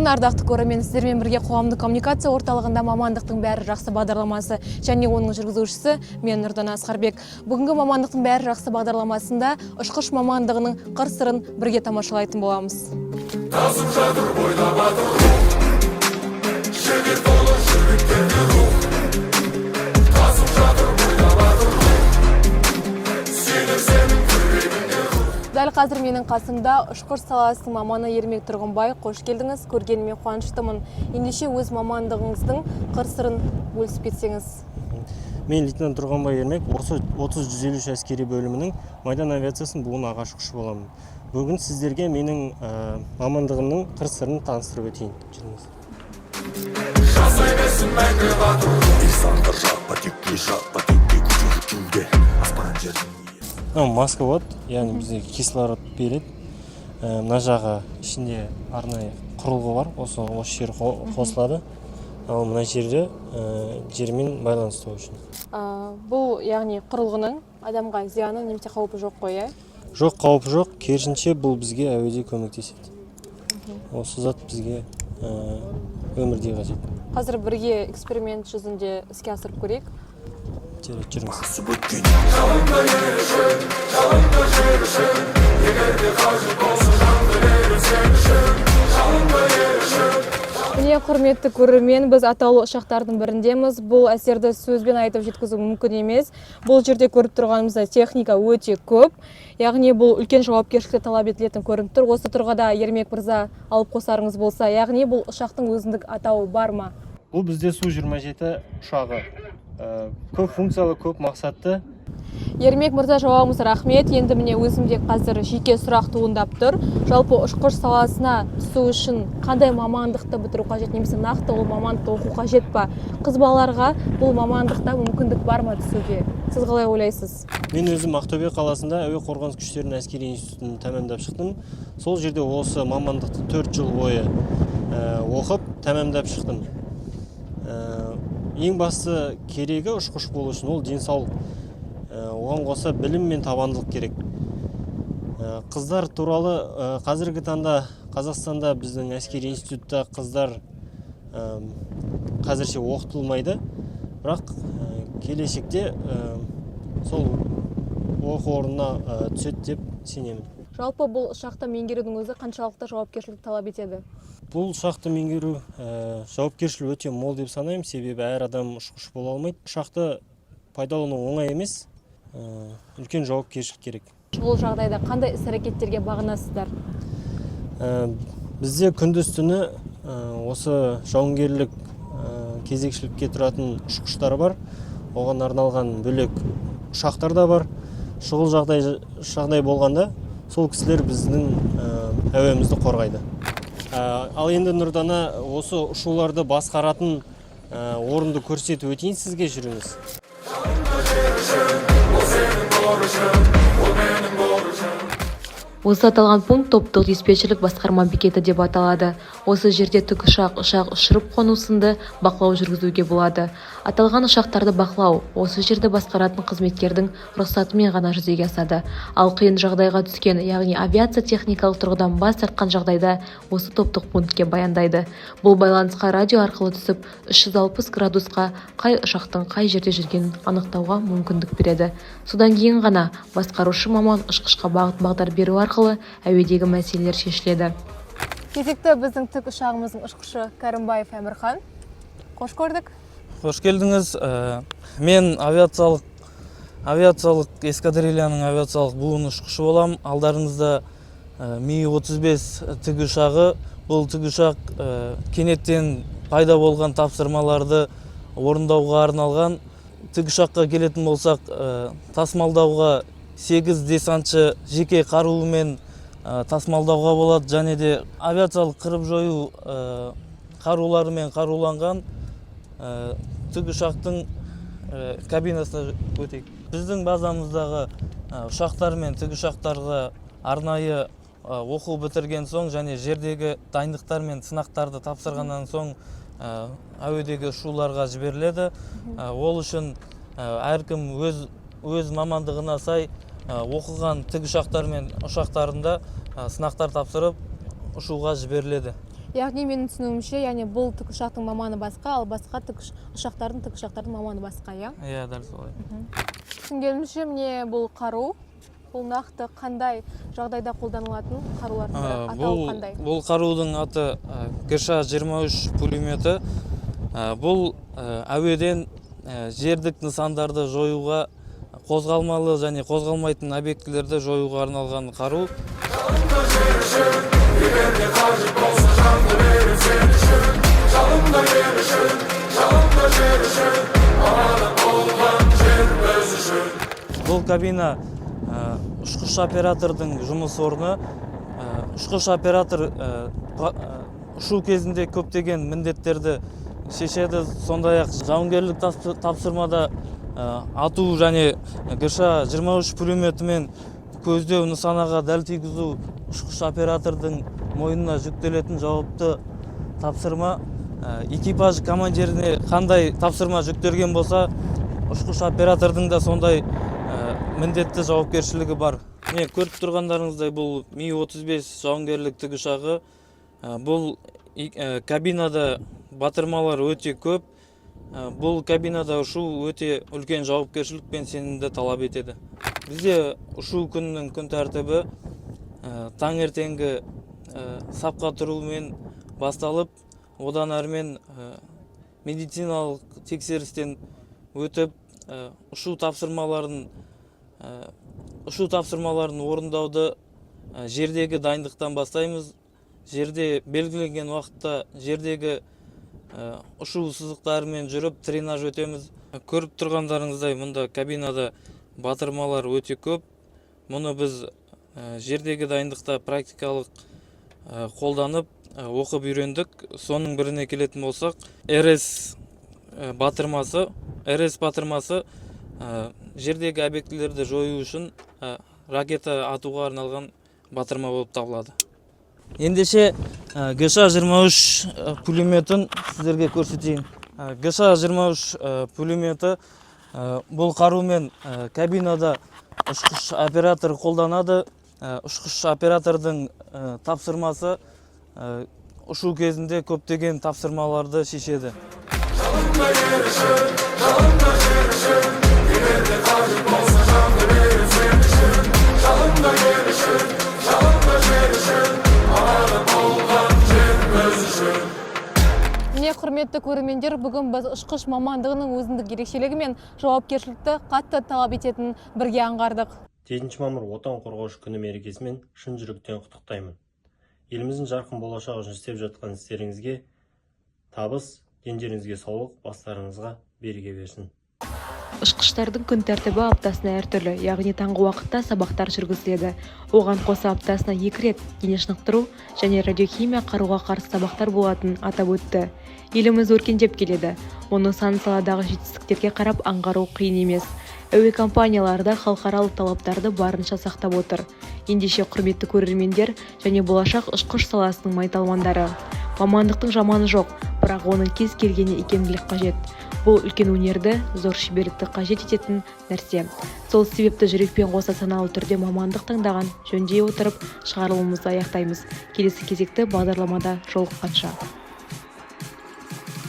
күн, ардақты көрермен, сіздермен бірге қоғамдық коммуникация орталығында мамандықтың бәрі жақсы бағдарламасы және оның жүргізушісі мен Нұрдана Асқарбек. Бүгінгі мамандықтың бәрі жақсы бағдарламасында ұшқыш мамандығының қыр-сырын бірге тамашалайтын боламыз. Тасып жатыр бойда батыр рух, жігіт толы жігіттерге рух. Тасып жатыр бойда батыр рух, сенің жүрегіңде рух. Дәл қазір менің қасымда ұшқыш саласының маманы Ермек Тұрғынбай. Қош келдіңіз, көргеніме қуаныштымын. Ендеше өз мамандығыңыздың қыр-сырын бөлісіп кетсеңіз. Мен лейтенант Тұрғынбай Ермек, осы 30-153 әскери бөлімінің майдан авиациясының буын аға ұшқышы боламын. Бүгін сіздерге менің мамандығымның қыр-сырын таныстырып өтейін. Жасай берсін мәңгі батыр рух. İnsanlar жатпа текке күші кімге аспан жердің. Маска болады, яғни бізде кислород береді. Мына жағы ішінде арнайы құрылғы бар, осы жер қосылады. Ал мына жерде жермен байланыстыру үшін. Бұл яғни құрылғының адамға зияны немесе қаупі жоқ қой, иә? Жоқ, қаупі жоқ, керісінше бұл бізге әуеде көмектеседі. Осы зат бізге өмірде қажет. Қазір бірге эксперимент жүзінде іске асырып көрейік. Жүріңіз. Жалында ерішін, жалында жерішін, егерде қажет болсын жанды беріп сен үшін. Жалында ерішін. Міне, құрметті көрермен, біз атаулы ұшақтардың біріндеміз. Бұл әсерді сөзбен айтып жеткізу мүмкін емес. Бұл жерде көріп тұрғанымызда техника өте көп. Яғни бұл үлкен жауапкершілікті талап етілетін көрініп тұр. Осы тұрғыда Ермек мырза алып қосарыңыз болса, яғни бұл ұшақтың өзіндік атауы бар ма? Бұл бізде Су-27 ұшағы. Көп функциялы, көп мақсатты. Ермек мырза, жауабыңыз рахмет. Енді міне өзімде қазір жеке сұрақ туындап тұр. Жалпы ұшқыш саласына түсу үшін қандай мамандықты бітіру қажет, немесе нақты ол мамандықты оқу қажет па? Қыз балаларға бұл мамандықта мүмкіндік бар ма түсуге? Сіз қалай ойлайсыз? Мен өзім Ақтөбе қаласында әуе қорғаныс күштерінің әскери институтын тәмамдап шықтым. Сол жерде осы мамандықты 4 жыл бойы оқып тәмамдап шықтым. Ең басты керегі ұшқыш болу үшін ол денсаулық. Оған қоса білім мен табандылық керек. Қыздар туралы қазіргі таңда Қазақстанда біздің әскери институтта қыздар қазірше оқытылмайды. Бірақ келешекте сол оқу орнына түседі деп сенемін. Жалпы бұл ұшақты меңгерудің өзі қаншалықты жауапкершілік талап етеді? Бұл ұшақты меңгеру жауапкершілік өте мол деп санаймын, себебі әр адам ұшқыш бола алмайды. Ұшақты пайдалану оңай емес, үлкен жауапкершілік керек. Бұл жағдайда қандай іс-әрекеттерге бағынасыздар? Бізде күндіз-түні осы жауынгерлік кезекшілікке тұратын ұшқыштар бар. Оған арналған бөлек ұшақтар да бар. Шұғыл жағдай болғанда сол кісілер біздің әуемізді қорғайды. Ал енді Нұрдана осы ұшуларды басқаратын орынды көрсетіп өтейін, сізге жүріңіз. Осы аталған пункт топтық диспетчерлік басқарма бекеті деп аталады. Осы жерде тікұшақ ұшырып қону сынды бақылау жүргізуге болады. Аталған ұшақтарды бақылау осы жерде басқаратын қызметкердің рұқсатымен ғана жүзеге асады. Ал қиын жағдайға түскен, яғни авиация техникалық тұрғыдан бас тартқан жағдайда осы топтық пунктке баяндайды. Бұл байланысқа радио арқылы түсіп 360 градусқа қай ұшақтың қай жерде жүргенін анықтауға мүмкіндік береді. Содан кейін ғана басқарушы маман ұшқышқа бағыт-бағдар беру арқылы әуедегі мәселелер шешіледі. Кезекті біздің тік ұшағымыздың ұшқышы Кәрімбаев Әмірхан. Қош көрдік. Қош келдіңіз. Мен авиациялық эскадрильяның авиациялық буын ұшқышы болам. Алдарыңызда Ми-35 тік ұшағы. Бұл тік ұшақ кенеттен пайда болған тапсырмаларды орындауға арналған. Тік ұшаққа келетін болсақ, тасымалдауға 8 десантшы жеке қаруымен тасымалдауға болады, және де авиациялық қырып жою қаруларымен қаруланған тік ұшақтың кабинасына өтейік. Біздің базамыздағы ұшақтар мен тік ұшақтарға арнайы оқу бітірген соң және жердегі дайындықтар мен сынақтарды тапсырғаннан соң әуедегі ұшуларға жіберіледі. Ол үшін әркім өз мамандығына сай оқыған тік ұшақтар мен ұшақтарында сынақтар тапсырып ұшуға жіберіледі. Яғни менің түсінуімше, яғни бұл тікұшақтың маманы басқа, ал басқа тікұшақтардың маманы басқа, иә? Иә, дәл солай. Түсінгенімше, міне бұл қару, бұл нақты қандай жағдайда қолданылатын қарулардың атауы қандай? Бұл қарудың аты ГШ-23 пулеметі. Бұл әуеден жердік нысандарды жоюға, қозғалмалы және қозғалмайтын объектілерді жоюға арналған қару. Бұл кабина ұшқыш оператордың жұмыс орны. Ұшқыш оператор ұшу кезінде көптеген міндеттерді шешеді. Сондай-ақ жауынгерлік тапсырмада ату және ГШ-23 пулеметімен көздеу, нысанаға дәл тигізу ұшқыш оператордың мойнына жүктелетін жауапты тапсырма. Экипаж командиріне қандай тапсырма жүктелген болса, ұшқыш оператордың да сондай міндетті жауапкершілігі бар. Көріп тұрғандарыңыздай, бұл Ми-35 жауынгерлік тікұшағы. Бұл кабинада батырмалар өте көп. Бұл кабинада ұшу өте үлкен жауапкершілік пен сенімді талап етеді. Бізде ұшу күнінің күн тәртібі таңертеңгі сапқа тұрумен басталып, одан әрмен медициналық тексерістен өтіп, ұшу тапсырмаларын орындауды жердегі дайындықтан бастаймыз. Жерде белгіленген уақытта жердегі ұшу сызықтарымен жүріп тренаж өтеміз. Көріп тұрғандарыңыздай, мұнда кабинада батырмалар өте көп. Мұны біз жердегі дайындықта практикалық қолданып оқып үйрендік. Соның біріне келетін болсақ, РС батырмасы жердегі объектілерді жою үшін ракета атуға арналған батырма болып табылады. Ендеше ГШ-23 пулеметін сіздерге көрсетейін. ГШ-23 пулеметі бұл қарумен кабинада ұшқыш оператор қолданады. Ұшқыш оператордың тапсырмасы ұшу кезінде көптеген тапсырмаларды шешеді. Міне, құрметті көрермендер, бүгін біз ұшқыш мамандығының өзіндік ерекшелігі мен жауапкершілікті қатты талап ететінін бірге аңғардық. 7 мамыр отан қорғаушы күні мерекесімен шын жүректен құттықтаймын. Еліміздің жарқын болашағы үшін істеп жатқан істеріңізге табыс, дендеріңізге саулық, бастарыңызға береке берсін. Ұшқыштардың күн тәртібі аптасына әртүрлі, яғни таңғы уақытта сабақтар жүргізіледі. Оған қоса аптасына 2 рет дене шынықтыру және радиохимия қаруға қарсы сабақтар болатынын атап өтті. Еліміз өркендеп келеді. Оны сан саладағы жетістіктерге қарап аңғару қиын емес. Әуе компаниялары халықаралық талаптарды барынша сақтап отыр. Ендеше құрметті көрермендер және болашақ ұшқыш саласының майталмандары. Мамандықтың жаманы жоқ, бірақ оның кез келгені икемділік қажет. Бұл үлкен өнерді, зор шеберлікті қажет ететін нәрсе. Сол себепті жүрекпен қоса саналы түрде мамандық таңдаған жөндей отырып шығарылымымызды аяқтаймыз. Келесі кезекті бағдарламада жолыққанша.